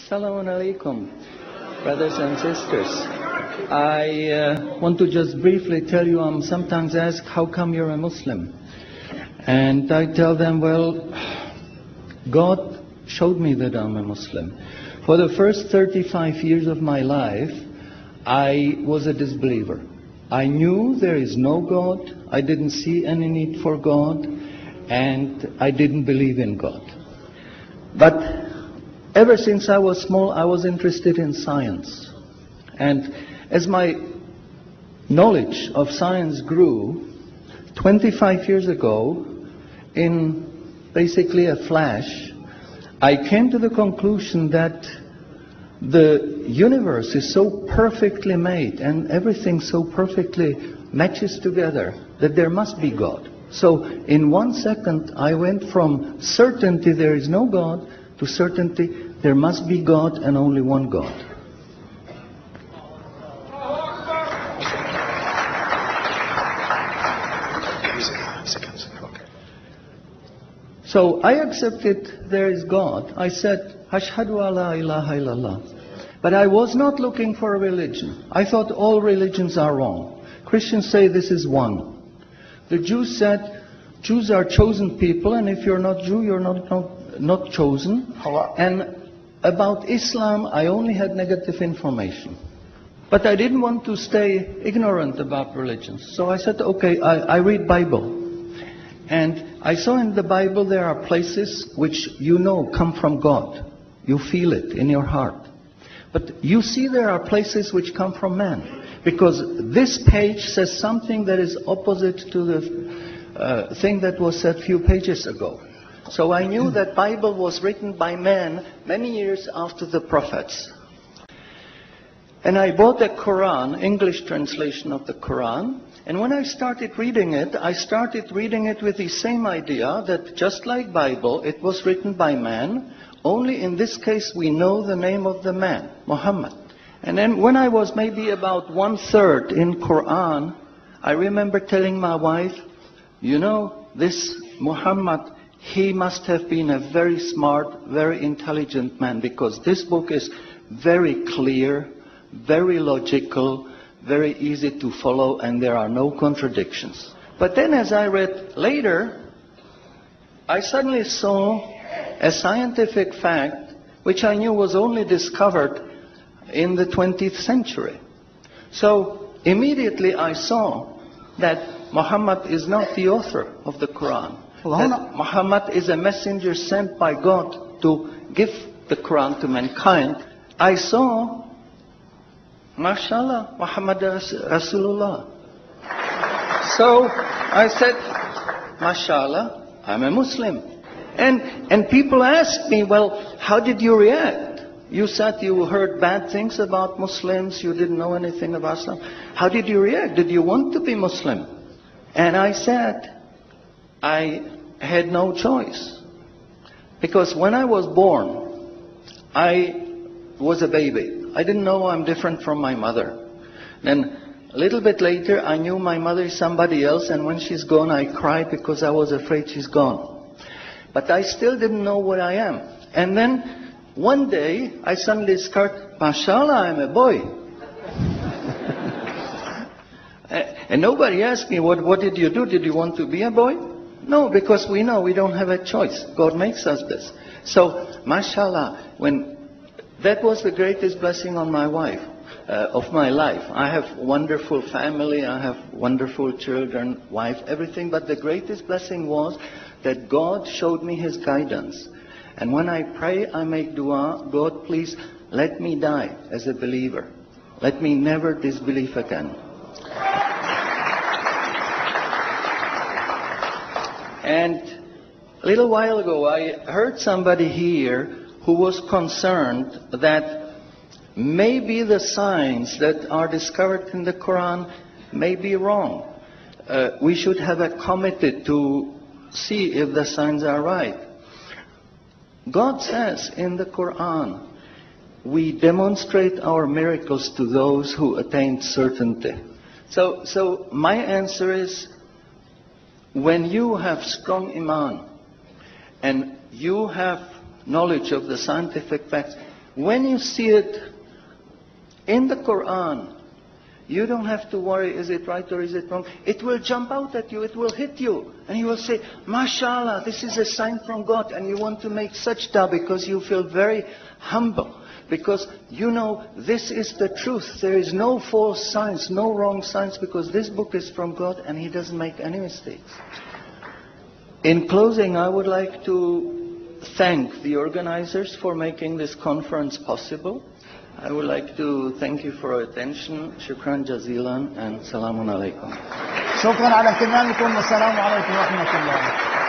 Assalamu alaikum, brothers and sisters. I want to just briefly tell you, I'm sometimes asked, how come you're a Muslim? And I tell them, well, God showed me that I'm a Muslim. For the first 35 years of my life, I was a disbeliever. I knew there is no God, I didn't see any need for God, and I didn't believe in God. But ever since I was small, I was interested in science. And as my knowledge of science grew, 25 years ago, in basically a flash, I came to the conclusion that the universe is so perfectly made and everything so perfectly matches together that there must be God. So in 1 second, I went from certainty there is no God to certainty there must be God and only one God. So I accepted there is God. I said, Ashhadu alla ilaha illallah. But I was not looking for a religion. I thought all religions are wrong. Christians say this is one. The Jews said, Jews are chosen people, and if you're not Jew, you're not chosen. And about Islam, I only had negative information. But I didn't want to stay ignorant about religions. So I said, okay, I read Bible. And I saw in the Bible there are places which you know come from God. You feel it in your heart. But you see there are places which come from man. Because this page says something that is opposite to the thing that was said a few pages ago. So I knew that Bible was written by men many years after the prophets. And I bought the Qur'an, English translation of the Qur'an. And when I started reading it with the same idea that just like Bible, it was written by man. Only in this case we know the name of the man, Muhammad. And then when I was maybe about 1/3 in Qur'an, I remember telling my wife, you know, this Muhammad, he must have been a very smart, very intelligent man, because this book is very clear, very logical, very easy to follow, and there are no contradictions. But then as I read later, I suddenly saw a scientific fact which I knew was only discovered in the 20th century. So immediately I saw that Muhammad is not the author of the Quran. That Muhammad is a messenger sent by God to give the Quran to mankind. I saw, mashallah, Muhammad Rasulullah. So I said, mashallah, I'm a Muslim. And people asked me, well, how did you react? You said you heard bad things about Muslims, you didn't know anything about Islam. How did you react? Did you want to be Muslim? And I said, I had no choice. Because when I was born, I was a baby. I didn't know I'm different from my mother. Then a little bit later, I knew my mother is somebody else, and when she's gone, I cried because I was afraid she's gone. But I still didn't know what I am. And then one day, I suddenly discovered, mashallah, I'm a boy. And nobody asked me, what did you do? Did you want to be a boy? No, because we know we don't have a choice. God makes us this. So, mashallah, that was the greatest blessing on my wife, of my life. I have wonderful family, I have wonderful children, wife, everything. But the greatest blessing was that God showed me His guidance. And when I pray, I make dua, God, please let me die as a believer. Let me never disbelieve again. And a little while ago, I heard somebody here who was concerned that maybe the signs that are discovered in the Quran may be wrong. We should have a committee to see if the signs are right. God says in the Quran, we demonstrate our miracles to those who attain certainty. So my answer is, when you have strong iman and you have knowledge of the scientific facts, When you see it in the Qur'an, you don't have to worry, is it right or is it wrong? It will jump out at you, it will hit you. And you will say, MashaAllah, this is a sign from God. And you want to make sajda because you feel very humble. Because you know this is the truth. There is no false signs, no wrong signs, because this book is from God and He doesn't make any mistakes. In closing, I would like to thank the organizers for making this conference possible. I would like to thank you for your attention. Shukran jazilan and salamun alaikum. شكرا على اهتمامكم والسلام عليكم ورحمة الله.